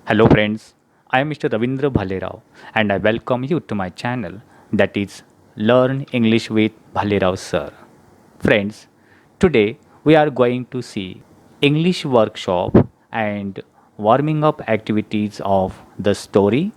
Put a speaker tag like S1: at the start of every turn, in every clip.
S1: Hello friends, I am Mr. Ravindra Bhalerao and I welcome you to my channel that is Learn English with Bhalerao Sir. Friends, today we are going to see English workshop and warming up activities of the story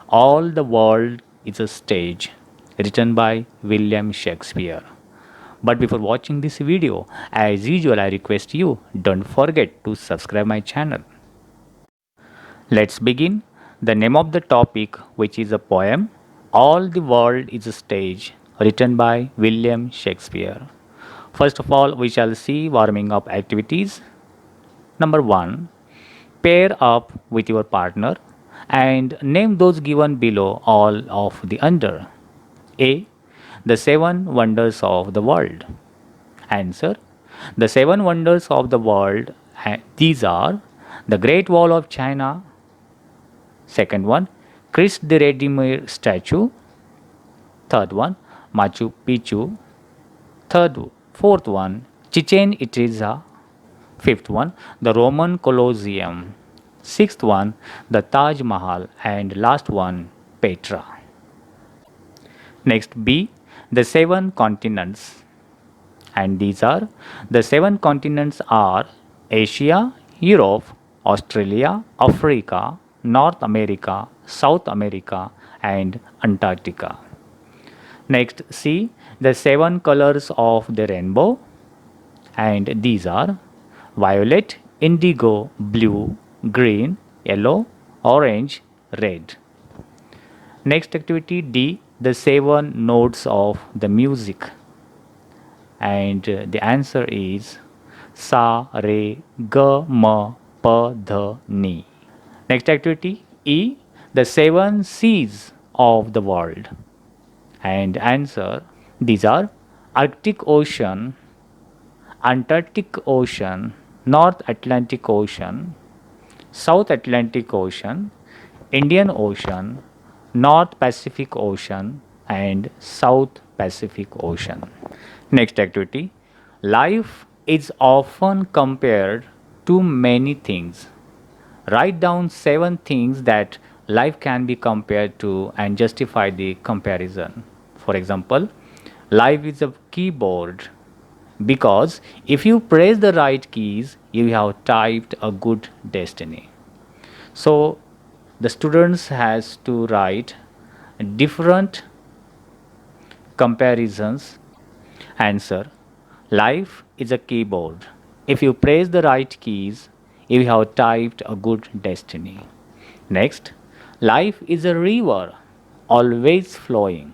S1: All the World is a Stage written by William Shakespeare. But before watching this video, as usual I request you don't forget to subscribe my channel. Let's begin. The name of the topic, which is a poem, All the World is a Stage, written by William Shakespeare. First of all, we shall see warming up activities. Number 1. Pair up with your partner and name those given below all of the under. A. The seven wonders of the world. Answer. The seven wonders of the world, these are the Great Wall of China. Second one, Christ the Redeemer statue. Third one, Machu Picchu. Fourth one, Chichen Itza. Fifth one, the Roman Colosseum. Sixth one, the Taj Mahal. And last one, Petra. Next, B, the seven continents. And these are the seven continents are Asia, Europe, Australia, Africa, North America, South America, and Antarctica. Next, see the seven colors of the rainbow, and these are violet, indigo, blue, green, yellow, orange, red. Next activity D, the seven notes of the music, and the answer is Sa, Re, Ga, Ma, Pa, Dha, Ni. Next activity E, the seven seas of the world, and answer these are Arctic Ocean, Antarctic Ocean, North Atlantic Ocean, South Atlantic Ocean, Indian Ocean, North Pacific Ocean, and South Pacific Ocean. Next activity, life is often compared to many things. Write down 7 things that life can be compared to and justify the comparison. For example, life is a keyboard because if you press the right keys, you have typed a good destiny. So the students has to write different comparisons. Answer, life is a keyboard. If you press the right keys, you have typed a good destiny. Next, life is a river, always flowing.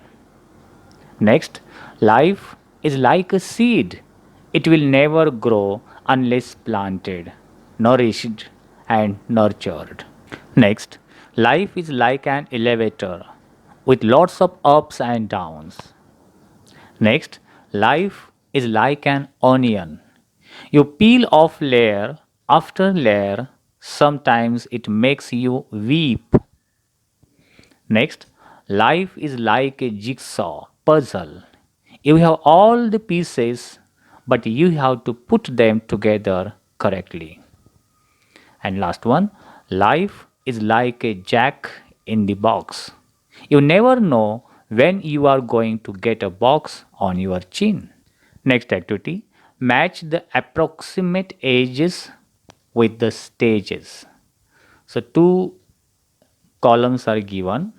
S1: Next, life is like a seed. It will never grow unless planted, nourished, and nurtured. Next, life is like an elevator with lots of ups and downs. Next, life is like an onion. You peel off layer after layer, sometimes it makes you weep. Next, life is like a jigsaw puzzle. You have all the pieces, but you have to put them together correctly. And last one, life is like a jack in the box. You never know when you are going to get a box on your chin. Next activity, match the approximate ages with the stages. So two columns are given,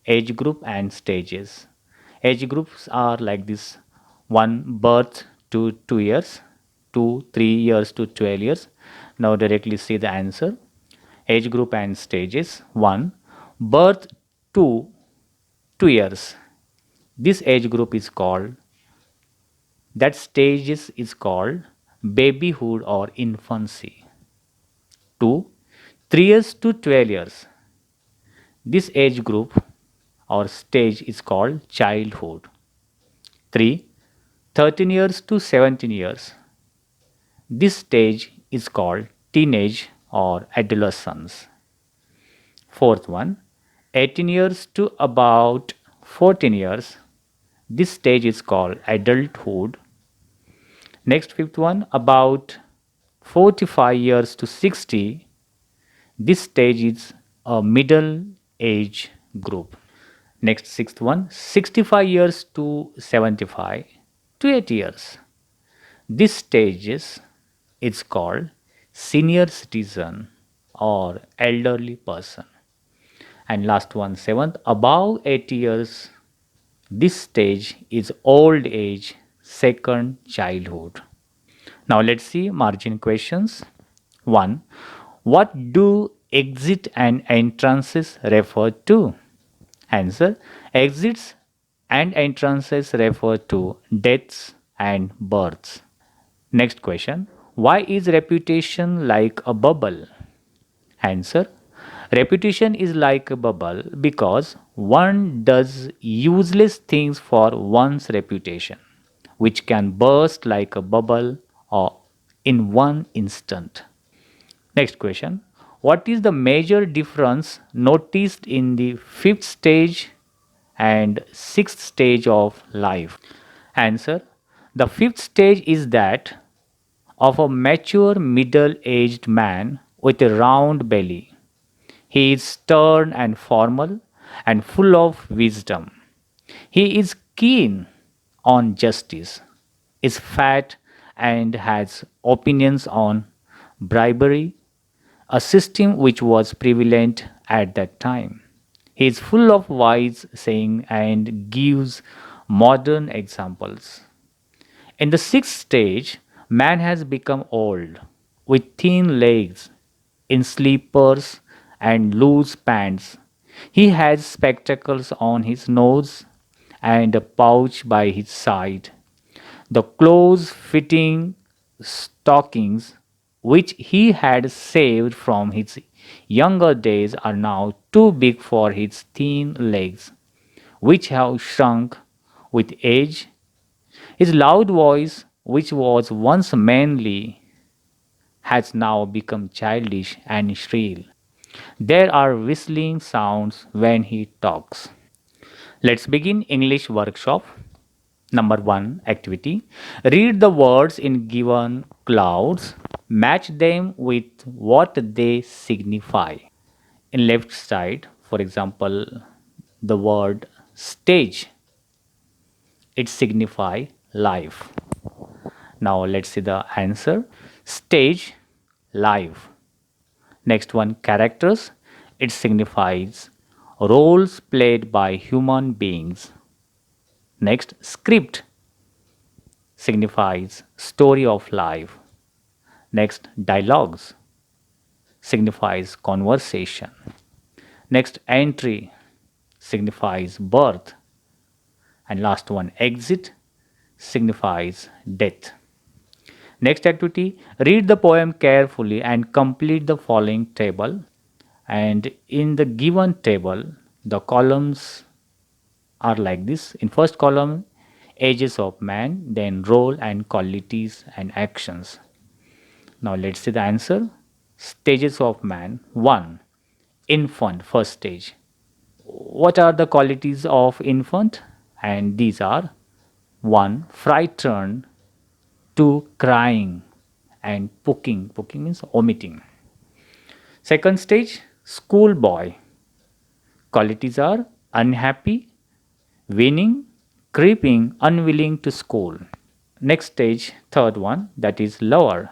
S1: age group and stages. Age groups are like this: 1 birth to 2 years, 2 3 years to 12 years. Now directly see the answer. Age group and stages. 1 birth to 2 years. This age group is called, that stages is called babyhood or infancy. 2 3 years to 12 years. This age group or stage is called childhood. 3 13 years to 17 years. This stage is called teenage or adolescence. Fourth one, 18 years to about 14 years. This stage is called adulthood. Next, fifth one, about 45 years to 60. This stage is a middle age group. Next, sixth one, 65 years to 75 to 80 years. This stage is called senior citizen or elderly person. And last one, seventh, above 80 years. This stage is old age, second childhood. Now let's see margin questions. 1. What do exit and entrances refer to? Answer. Exits and entrances refer to deaths and births. Next question. Why is reputation like a bubble? Answer. Reputation is like a bubble because one does useless things for one's reputation, which can burst like a bubble or in one instant. Next question. What is the major difference noticed in the fifth stage and sixth stage of life? Answer. The fifth stage is that of a mature middle aged man with a round belly. He is stern and formal and full of wisdom. He is keen on justice, is fat and has opinions on bribery, a system which was prevalent at that time. He is full of wise saying and gives modern examples. In the sixth stage, man has become old, with thin legs, in sleepers and loose pants. He has spectacles on his nose and a pouch by his side. The close fitting stockings which he had saved from his younger days are now too big for his thin legs, which have shrunk with age. His loud voice, which was once manly, has now become childish and shrill. There are whistling sounds when he talks. Let's begin English workshop. Number 1 activity. Read the words in given clouds. Match them with what they signify. In left side, for example, the word stage, it signify life. Now let's see the answer. Stage, life. Next one, characters. It signifies roles played by human beings. Next, script signifies story of life. Next, dialogues signifies conversation. Next, entry signifies birth. And last one, exit signifies death. Next activity, read the poem carefully and complete the following table. And in the given table, the columns are like this. In first column, ages of man, then role and qualities and actions. Now let's see the answer. Stages of man. 1. Infant, first stage. What are the qualities of infant? And these are 1. Frightened, 2. Crying, and poking. Poking means omitting. Second stage, schoolboy. Qualities are unhappy, winning, creeping, unwilling to school. Next stage, third one, that is lower.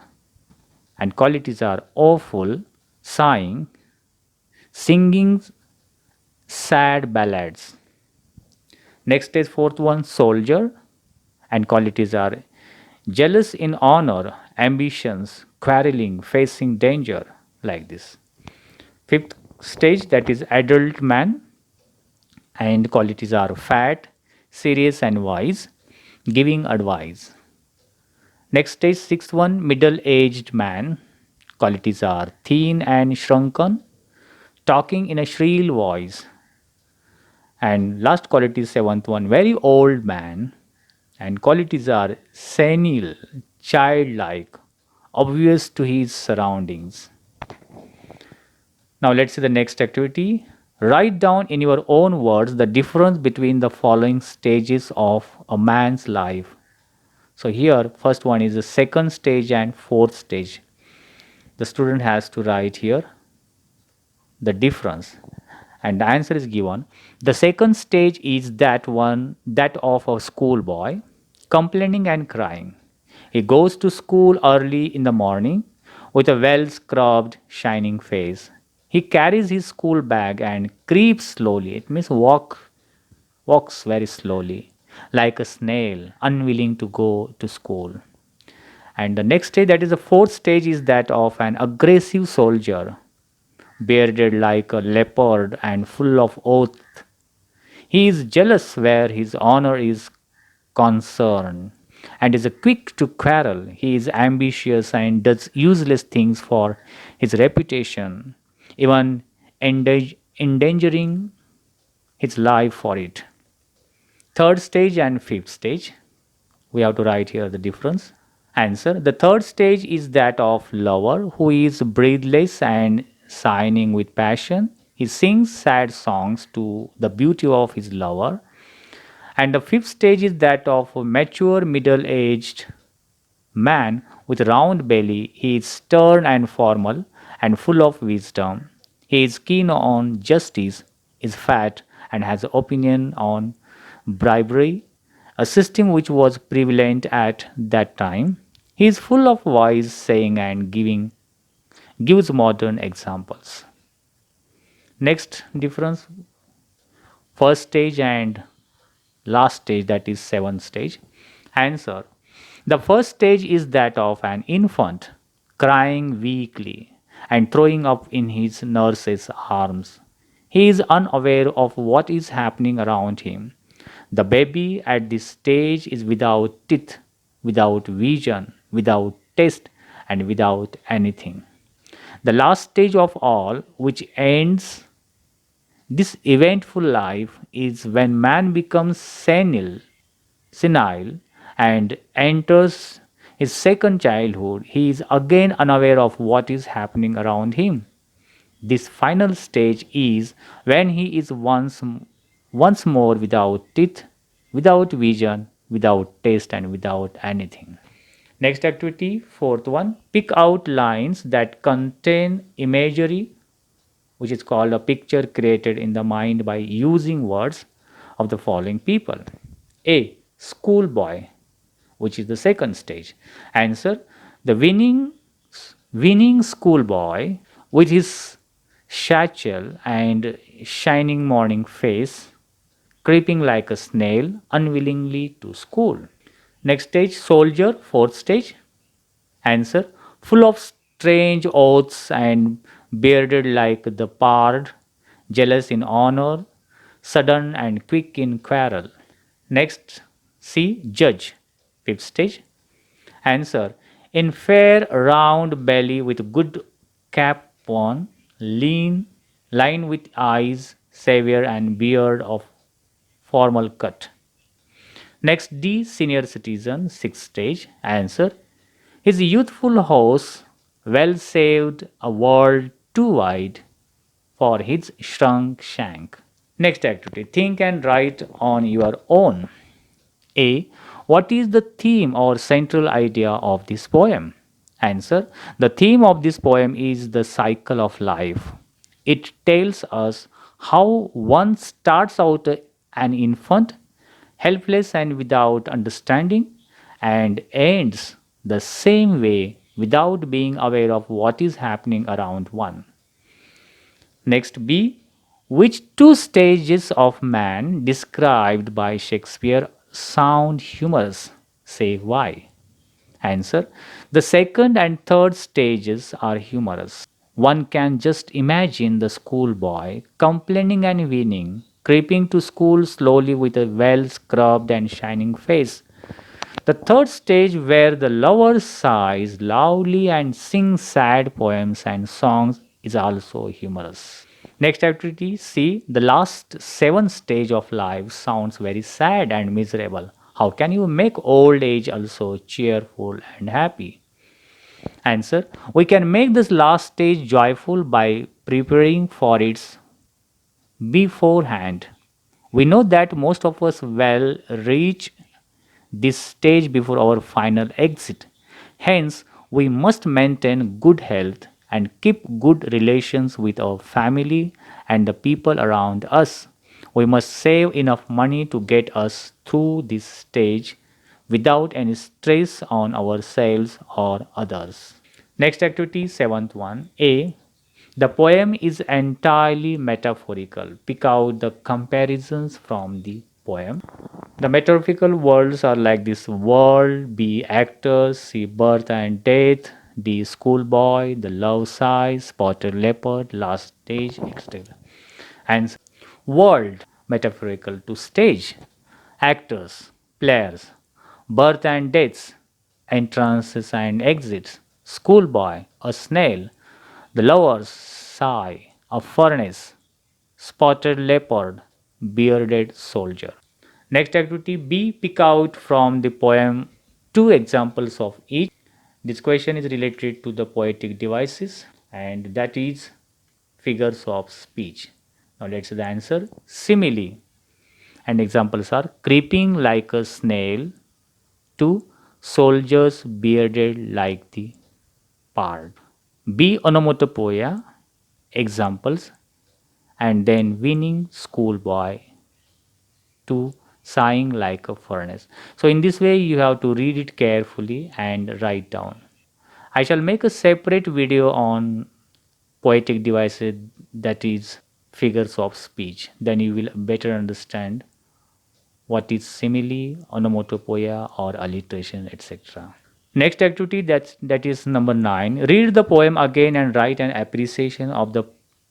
S1: And qualities are awful, sighing, singing sad ballads. Next is fourth one, soldier. And qualities are jealous in honor, ambitions, quarreling, facing danger, like this. Fifth stage, that is adult man. And qualities are fat, serious and wise, giving advice. Next stage, sixth one, middle aged man. Qualities are thin and shrunken, talking in a shrill voice. And last quality is seventh one, very old man. And qualities are senile, childlike, obvious to his surroundings. Now let's see the next activity. Write down in your own words the difference between the following stages of a man's life. So here, first one is the second stage and fourth stage. The student has to write here. the difference? And the answer is given. The second stage is that of a schoolboy, complaining and crying. He goes to school early in the morning with a well scrubbed, shining face. He carries his school bag and creeps slowly. It means walks very slowly, like a snail, unwilling to go to school. And the next stage, that is the fourth stage, is that of an aggressive soldier, bearded like a leopard and full of oath. He is jealous where his honor is concerned and is quick to quarrel. He is ambitious and does useless things for his reputation, even endangering his life for it. Third stage and fifth stage, we have to write here the difference. Answer: the third stage is that of lover who is breathless and sighing with passion. He sings sad songs to the beauty of his lover. And the fifth stage is that of a mature middle aged man with round belly. He is stern and formal and full of wisdom. He is keen on justice, is fat, and has opinion on bribery, a system which was prevalent at that time. He is full of wise saying and gives modern examples. Next difference, first stage and last stage, that is seventh stage. Answer: the first stage is that of an infant crying weakly and throwing up in his nurse's arms. He is unaware of what is happening around him. The baby at this stage is without teeth, without vision, without taste, and without anything. The last stage of all, which ends this eventful life, is when man becomes senile and enters his second childhood. He is again unaware of what is happening around him. This final stage is when he is once more without teeth, without vision, without taste, and without anything. Next activity, fourth one, pick out lines that contain imagery, which is called a picture created in the mind by using words of the following people. A. Schoolboy, which is the second stage. Answer: the winning schoolboy with his satchel and shining morning face, creeping like a snail unwillingly to school. Next stage, soldier, fourth stage. Answer: full of strange oaths and bearded like the pard, jealous in honor, sudden and quick in quarrel. Next, C. Judge, fifth stage. Answer: in fair round belly with good cap on, line with eyes, severe and beard of formal cut. Next, D. Senior citizen, sixth stage. Answer: his youthful horse, well saved a world too wide for his shrunk shank. Next activity, think and write on your own. A. What is the theme or central idea of this poem? Answer: the theme of this poem is the cycle of life. It tells us how one starts out an infant, helpless and without understanding, and ends the same way without being aware of what is happening around one. Next, B. Which two stages of man described by Shakespeare sound humorous? Say why. Answer: the second and third stages are humorous. One can just imagine the schoolboy complaining and winning, creeping to school slowly with a well scrubbed and shining face. The third stage, where the lover sighs loudly and sings sad poems and songs, is also humorous. Next activity, C. The last seventh stage of life sounds very sad and miserable. How can you make old age also cheerful and happy? Answer: we can make this last stage joyful by preparing for its beforehand. We know that most of us will reach this stage before our final exit. Hence, we must maintain good health, and keep good relations with our family and the people around us. We must save enough money to get us through this stage without any stress on ourselves or others. Next activity, seventh one. A. The poem is entirely metaphorical. Pick out the comparisons from the poem. The metaphorical worlds are like this world: B. Actors, C. Birth and death, D. Schoolboy, the love size, spotted leopard, last stage, etc. And world, metaphorical to stage: actors, players, birth and deaths, entrances and exits, schoolboy, a snail, the lover's sigh, a furnace, spotted leopard, bearded soldier. Next activity B. Pick out from the poem two examples of each. This question is related to the poetic devices, and that is figures of speech. Now let's see the answer. Simile, and examples are creeping like a snail, two soldiers bearded like the pard. B. Onomatopoeia, examples, and then winning schoolboy, to sighing like a furnace. So in this way you have to read it carefully and write down. I shall make a separate video on poetic devices, that is figures of speech. Then you will better understand what is simile, onomatopoeia or alliteration, etc. Next activity, that is number 9. Read the poem again and write an appreciation of the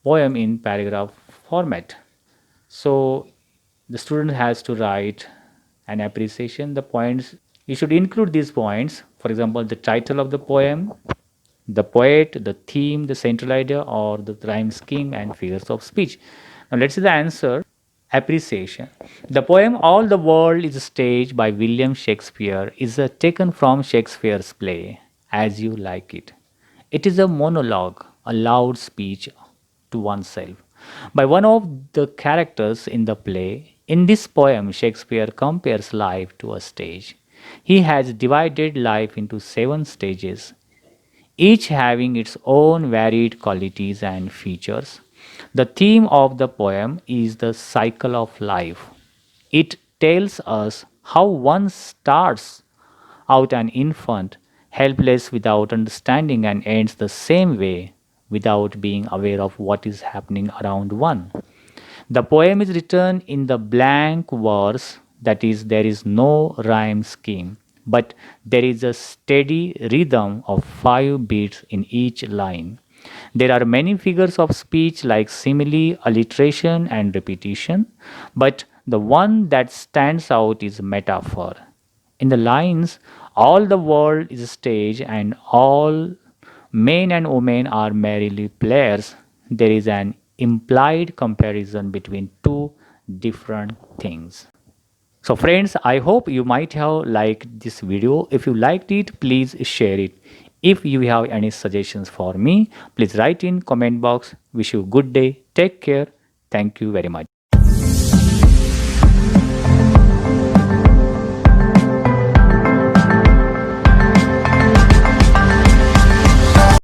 S1: poem in paragraph format. So the student has to write an appreciation. The points, you should include these points. For example, the title of the poem, the poet, the theme, the central idea, or the rhyme scheme and figures of speech. Now let's see the answer. Appreciation. The poem All the World is a Stage by William Shakespeare is taken from Shakespeare's play As You Like It. It is a monologue, a loud speech to oneself by one of the characters in the play. In this poem, Shakespeare compares life to a stage. He has divided life into 7 stages, each having its own varied qualities and features. The theme of the poem is the cycle of life. It tells us how one starts out an infant, helpless without understanding, and ends the same way without being aware of what is happening around one. The poem is written in the blank verse, that is, there is no rhyme scheme, but there is a steady rhythm of 5 beats in each line. There are many figures of speech like simile, alliteration, and repetition, but the one that stands out is metaphor. In the lines, all the world is a stage and all men and women are merely players, there is an implied comparison between two different things. So friends, I hope you might have liked this video. If you liked it, please share it. If you have any suggestions for me, please write in comment box. Wish you a good day. Take care. Thank you very much.